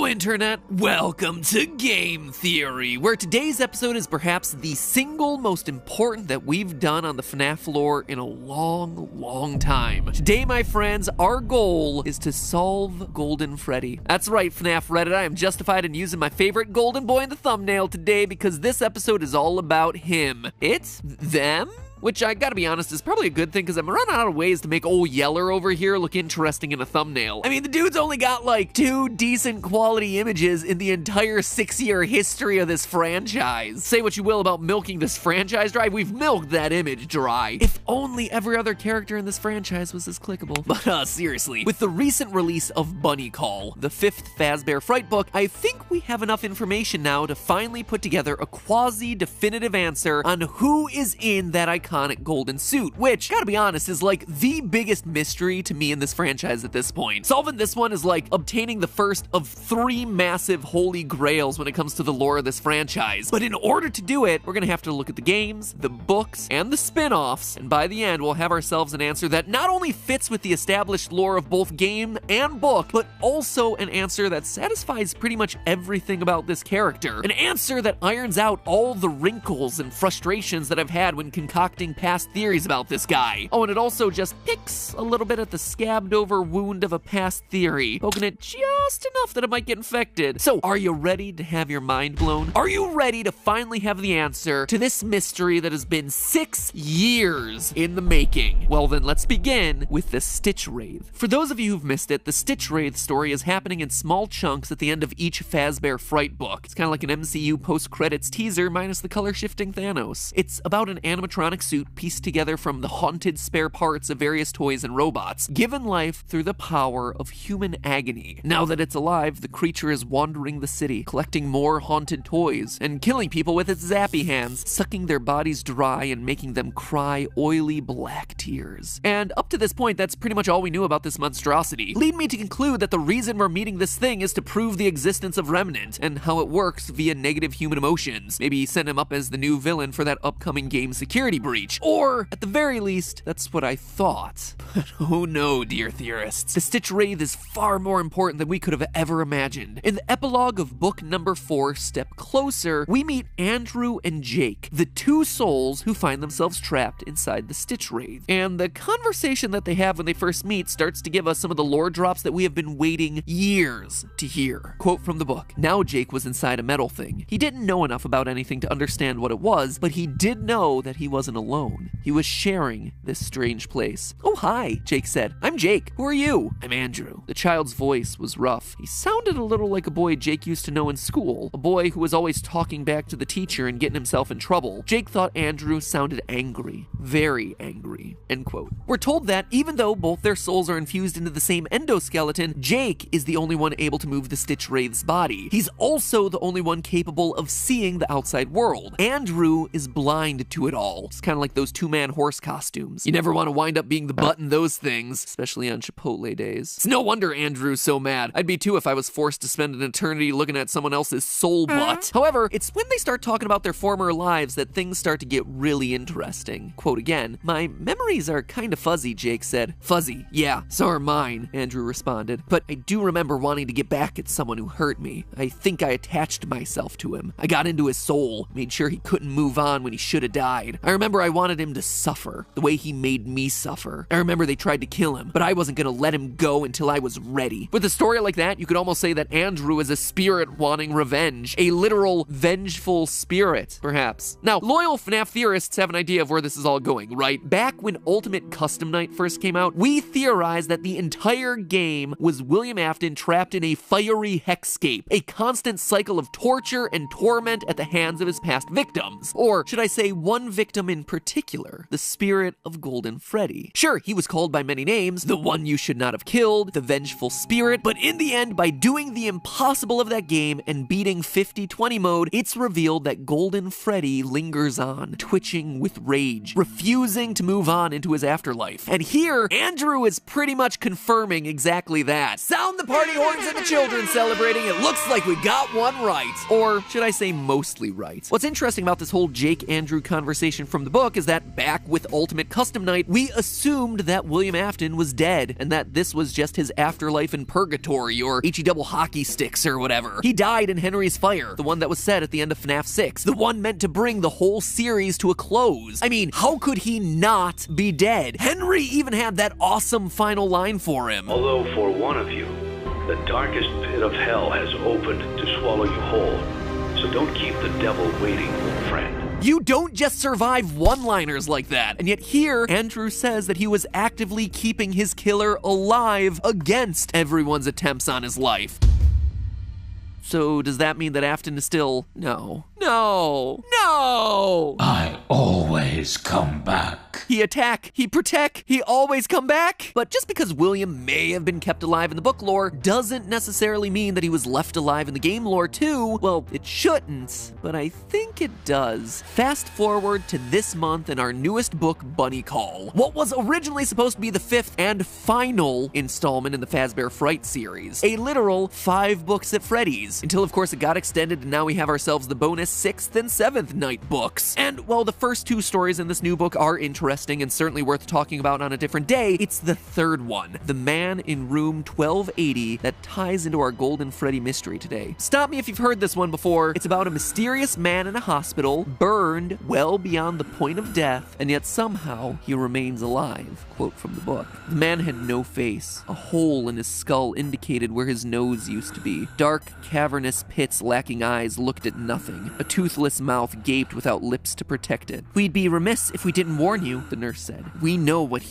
Hello Internet, welcome to Game Theory, where today's episode is perhaps the single most important that we've done on the FNAF lore in a long time. Today, my friends, our goal is to solve Golden Freddy. That's right, FNAF Reddit, I am justified in using my favorite golden boy in the thumbnail today because this episode is all about him. It's them? Which, I gotta be honest, is probably a good thing because I'm running out of ways to make old Yeller over here look interesting in a thumbnail. I mean, the dude's only got like 2 decent quality images in the entire 6-year history of this franchise. Say what you will about milking this franchise dry, we've milked that image dry. If only every other character in this franchise was as clickable. But seriously, with the recent release of Bunny Call, the 5th Fazbear Fright book, I think we have enough information now to finally put together a quasi-definitive answer on who is in that iconic golden suit, which, gotta be honest, is like the biggest mystery to me in this franchise at this point. Solving this one is like obtaining the first of 3 massive holy grails when it comes to the lore of this franchise. But in order to do it, we're gonna have to look at the games, the books, and the spin-offs, and by the end, we'll have ourselves an answer that not only fits with the established lore of both game and book, but also an answer that satisfies pretty much everything about this character. An answer that irons out all the wrinkles and frustrations that I've had when concocting past theories about this guy. Oh, and it also just picks a little bit at the scabbed over wound of a past theory, poking it just enough that it might get infected. So, are you ready to have your mind blown? Are you ready to finally have the answer to this mystery that has been 6 years in the making? Well then, let's begin with the Stitch Wraith. For those of you who've missed it, the Stitch Wraith story is happening in small chunks at the end of each Fazbear Fright book. It's kind of like an MCU post-credits teaser minus the color-shifting Thanos. It's about an animatronic suit pieced together from the haunted spare parts of various toys and robots, given life through the power of human agony. Now that it's alive, the creature is wandering the city, collecting more haunted toys, and killing people with its zappy hands, sucking their bodies dry and making them cry oily black tears. And up to this point, that's pretty much all we knew about this monstrosity. Lead me to conclude that the reason we're meeting this thing is to prove the existence of Remnant, and how it works via negative human emotions. Maybe set him up as the new villain for that upcoming game security breach. Or, at the very least, that's what I thought. But oh no, dear theorists. The Stitch Wraith is far more important than we could have ever imagined. In the epilogue of book number 4, Step Closer, we meet Andrew and Jake, the 2 souls who find themselves trapped inside the Stitch Wraith. And the conversation that they have when they first meet starts to give us some of the lore drops that we have been waiting years to hear. Quote from the book: "Now Jake was inside a metal thing. He didn't know enough about anything to understand what it was, but he did know that he wasn't alone. He was sharing this strange place." "Oh, hi," Jake said. "I'm Jake. Who are you?" "I'm Andrew." The child's voice was rough. He sounded a little like a boy Jake used to know in school, a boy who was always talking back to the teacher and getting himself in trouble. Jake thought Andrew sounded angry. Very angry. End quote. We're told that even though both their souls are infused into the same endoskeleton, Jake is the only one able to move the Stitch Wraith's body. He's also the only one capable of seeing the outside world. Andrew is blind to it all. It's kind of like those 2-man horse costumes. You never want to wind up being the butt in those things, especially on Chipotle days. It's no wonder Andrew's so mad. I'd be too if I was forced to spend an eternity looking at someone else's soul butt. However, it's when they start talking about their former lives that things start to get really interesting. Quote again, "My memories are kinda fuzzy," Jake said. "Fuzzy? Yeah, so are mine," Andrew responded. "But I do remember wanting to get back at someone who hurt me. I think I attached myself to him. I got into his soul, made sure he couldn't move on when he should have died. I remember I wanted him to suffer, the way he made me suffer. I remember they tried to kill him, but I wasn't gonna let him go until I was ready." With a story like that, you could almost say that Andrew is a spirit wanting revenge. A literal vengeful spirit, perhaps. Now, loyal FNAF theorists have an idea of where this is all going, right? Back when Ultimate Custom Night first came out, we theorized that the entire game was William Afton trapped in a fiery hexscape, a constant cycle of torture and torment at the hands of his past victims. Or should I say one victim in particular, the spirit of Golden Freddy. Sure, he was called by many names, the one you should not have killed, the vengeful spirit, but in the end, by doing the impossible of that game and beating 50-20 mode, it's revealed that Golden Freddy lingers on, twitching with rage, refusing to move on into his afterlife. And here, Andrew is pretty much confirming exactly that. Sound the party horns and the children celebrating, it looks like we got one right. Or should I say mostly right. What's interesting about this whole Jake-Andrew conversation from the book book is that back with Ultimate Custom Night, we assumed that William Afton was dead and that this was just his afterlife in purgatory or HE double hockey sticks or whatever. He died in Henry's Fire, the one that was set at the end of FNAF 6, the one meant to bring the whole series to a close. I mean, how could he not be dead? Henry even had that awesome final line for him. Although for one of you, the darkest pit of hell has opened to swallow you whole. So don't keep the devil waiting, friend. You don't just survive one-liners like that. And yet here, Andrew says that he was actively keeping his killer alive against everyone's attempts on his life. So does that mean that Afton is still... No. I always come back. He attack, he protect, he always come back. But just because William may have been kept alive in the book lore doesn't necessarily mean that he was left alive in the game lore too. Well, it shouldn't, but I think it does. Fast forward to this month in our newest book, Bunny Call. What was originally supposed to be the 5th and final installment in the Fazbear Fright series. A literal 5 books at Freddy's. Until of course it got extended and now we have ourselves the bonus 6th and 7th night books. And while the first 2 stories in this new book are interesting and certainly worth talking about on a different day, it's the 3rd one, The Man in Room 1280, that ties into our Golden Freddy mystery today. Stop me if you've heard this one before. It's about a mysterious man in a hospital, burned well beyond the point of death, and yet somehow he remains alive. Quote from the book. The man had no face. A hole in his skull indicated where his nose used to be. Dark, cavernous pits lacking eyes looked at nothing. A toothless mouth gaped without lips to protect it. We'd be remiss if we didn't warn you, the nurse said. We know what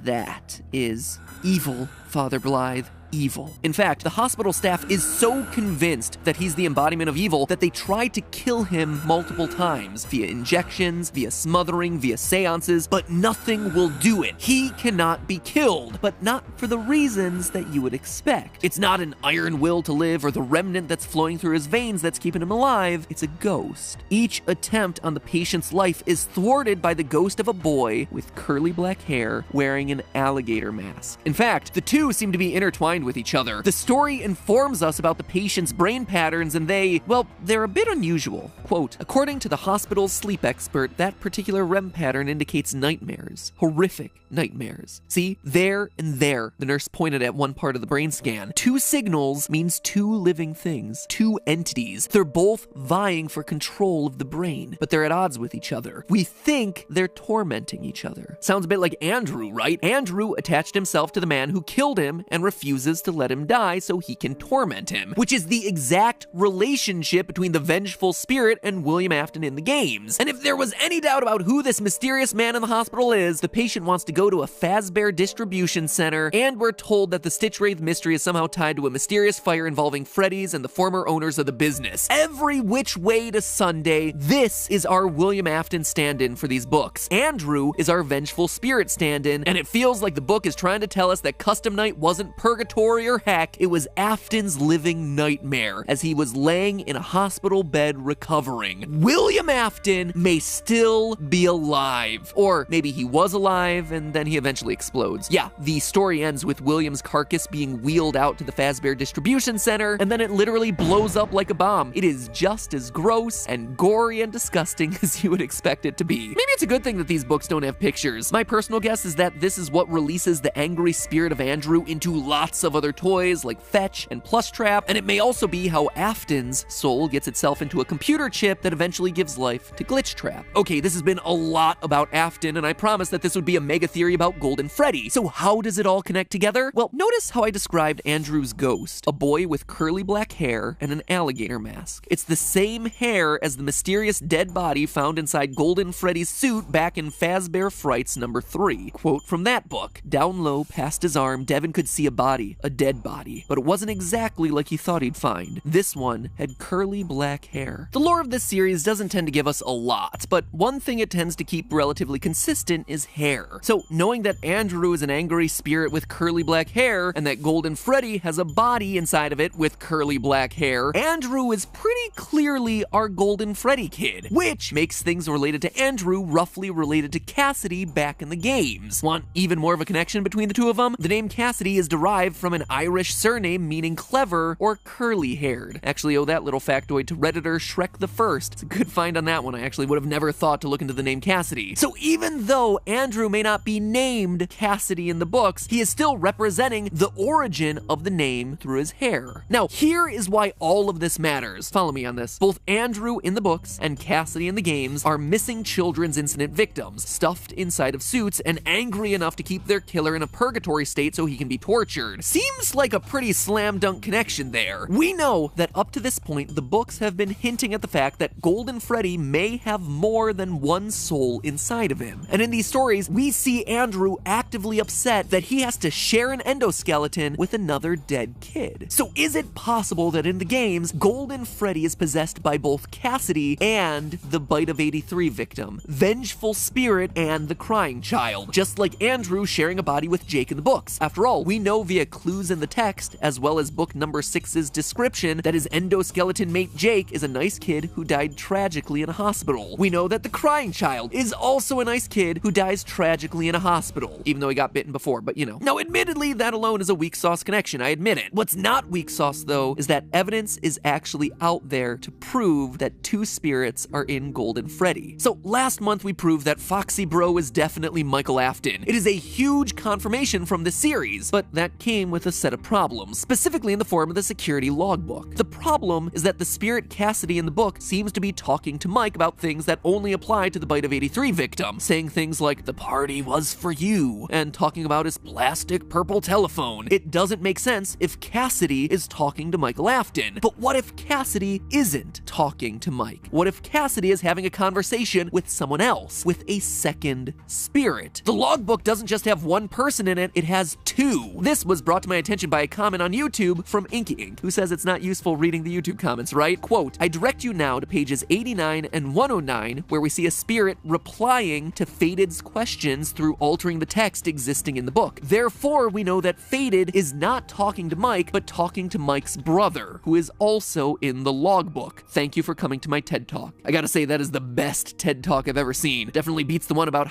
that is. Evil, Father Blythe. Evil. In fact, the hospital staff is so convinced that he's the embodiment of evil that they tried to kill him multiple times, via injections, via smothering, via seances, but nothing will do it. He cannot be killed, but not for the reasons that you would expect. It's not an iron will to live or the remnant that's flowing through his veins that's keeping him alive. It's a ghost. Each attempt on the patient's life is thwarted by the ghost of a boy with curly black hair wearing an alligator mask. In fact, the two seem to be intertwined with each other. The story informs us about the patient's brain patterns and they're a bit unusual. Quote, according to the hospital's sleep expert, that particular REM pattern indicates nightmares. Horrific nightmares. See, there and there, the nurse pointed at one part of the brain scan. 2 signals means 2 living things, 2 entities. They're both vying for control of the brain, but they're at odds with each other. We think they're tormenting each other. Sounds a bit like Andrew, right? Andrew attached himself to the man who killed him and refuses to let him die so he can torment him, which is the exact relationship between the vengeful spirit and William Afton in the games. And if there was any doubt about who this mysterious man in the hospital is, the patient wants to go to a Fazbear distribution center, and we're told that the Stitch Wraith mystery is somehow tied to a mysterious fire involving Freddy's and the former owners of the business. Every which way to Sunday, this is our William Afton stand-in for these books. Andrew is our vengeful spirit stand-in, and it feels like the book is trying to tell us that Custom Night wasn't purgatory or heck, it was Afton's living nightmare as he was laying in a hospital bed recovering. William Afton may still be alive, or maybe he was alive and then he eventually explodes. Yeah, the story ends with William's carcass being wheeled out to the Fazbear distribution center, and then it literally blows up like a bomb. It is just as gross and gory and disgusting as you would expect it to be. Maybe it's a good thing that these books don't have pictures. My personal guess is that this is what releases the angry spirit of Andrew into lots of other toys like Fetch and Plush Trap, and it may also be how Afton's soul gets itself into a computer chip that eventually gives life to Glitch Trap. Okay, this has been a lot about Afton, and I promised that this would be a mega theory about Golden Freddy. So how does it all connect together? Well, notice how I described Andrew's ghost, a boy with curly black hair and an alligator mask. It's the same hair as the mysterious dead body found inside Golden Freddy's suit back in Fazbear Frights number 3. Quote from that book, down low past his arm, Devin could see a body, a dead body, but it wasn't exactly like he thought he'd find. This one had curly black hair. The lore of this series doesn't tend to give us a lot, but one thing it tends to keep relatively consistent is hair. So knowing that Andrew is an angry spirit with curly black hair, and that Golden Freddy has a body inside of it with curly black hair, Andrew is pretty clearly our Golden Freddy kid, which makes things related to Andrew roughly related to Cassidy back in the games. Want even more of a connection between the two of them? The name Cassidy is derived from an Irish surname meaning clever or curly-haired. Actually owe that little factoid to Redditor Shrek the First. It's a good find on that one. I actually would have never thought to look into the name Cassidy. So even though Andrew may not be named Cassidy in the books, he is still representing the origin of the name through his hair. Now, here is why all of this matters. Follow me on this. Both Andrew in the books and Cassidy in the games are missing children's incident victims, stuffed inside of suits and angry enough to keep their killer in a purgatory state so he can be tortured. Seems like a pretty slam dunk connection there. We know that up to this point, the books have been hinting at the fact that Golden Freddy may have more than one soul inside of him. And in these stories, we see Andrew actively upset that he has to share an endoskeleton with another dead kid. So is it possible that in the games, Golden Freddy is possessed by both Cassidy and the Bite of 83 victim, Vengeful Spirit and the Crying Child, just like Andrew sharing a body with Jake in the books? After all, we know via clues in the text, as well as book number 6's description, that his endoskeleton mate Jake is a nice kid who died tragically in a hospital. We know that the Crying Child is also a nice kid who dies tragically in a hospital, even though he got bitten before, but you know. Now, admittedly, that alone is a weak sauce connection, I admit it. What's not weak sauce, though, is that evidence is actually out there to prove that two spirits are in Golden Freddy. So last month we proved that Foxy Bro is definitely Michael Afton. It is a huge confirmation from the series, but that came with a set of problems, specifically in the form of the security logbook. The problem is that the spirit Cassidy in the book seems to be talking to Mike about things that only apply to the Bite of 83 victim, saying things like, "The party was for you," and talking about his plastic purple telephone. It doesn't make sense if Cassidy is talking to Michael Afton. But what if Cassidy isn't talking to Mike? What if Cassidy is having a conversation with someone else, with a second spirit? The logbook doesn't just have one person in it, it has two. This was brought to my attention by a comment on YouTube from Inky Ink, who says it's not useful reading the YouTube comments, right? Quote, "I direct you now to pages 89 and 109, where we see a spirit replying to Fated's questions through altering the text existing in the book. Therefore, we know that Fated is not talking to Mike, but talking to Mike's brother, who is also in the logbook. Thank you for coming to my TED Talk." I gotta say, that is the best TED Talk I've ever seen. Definitely beats the one about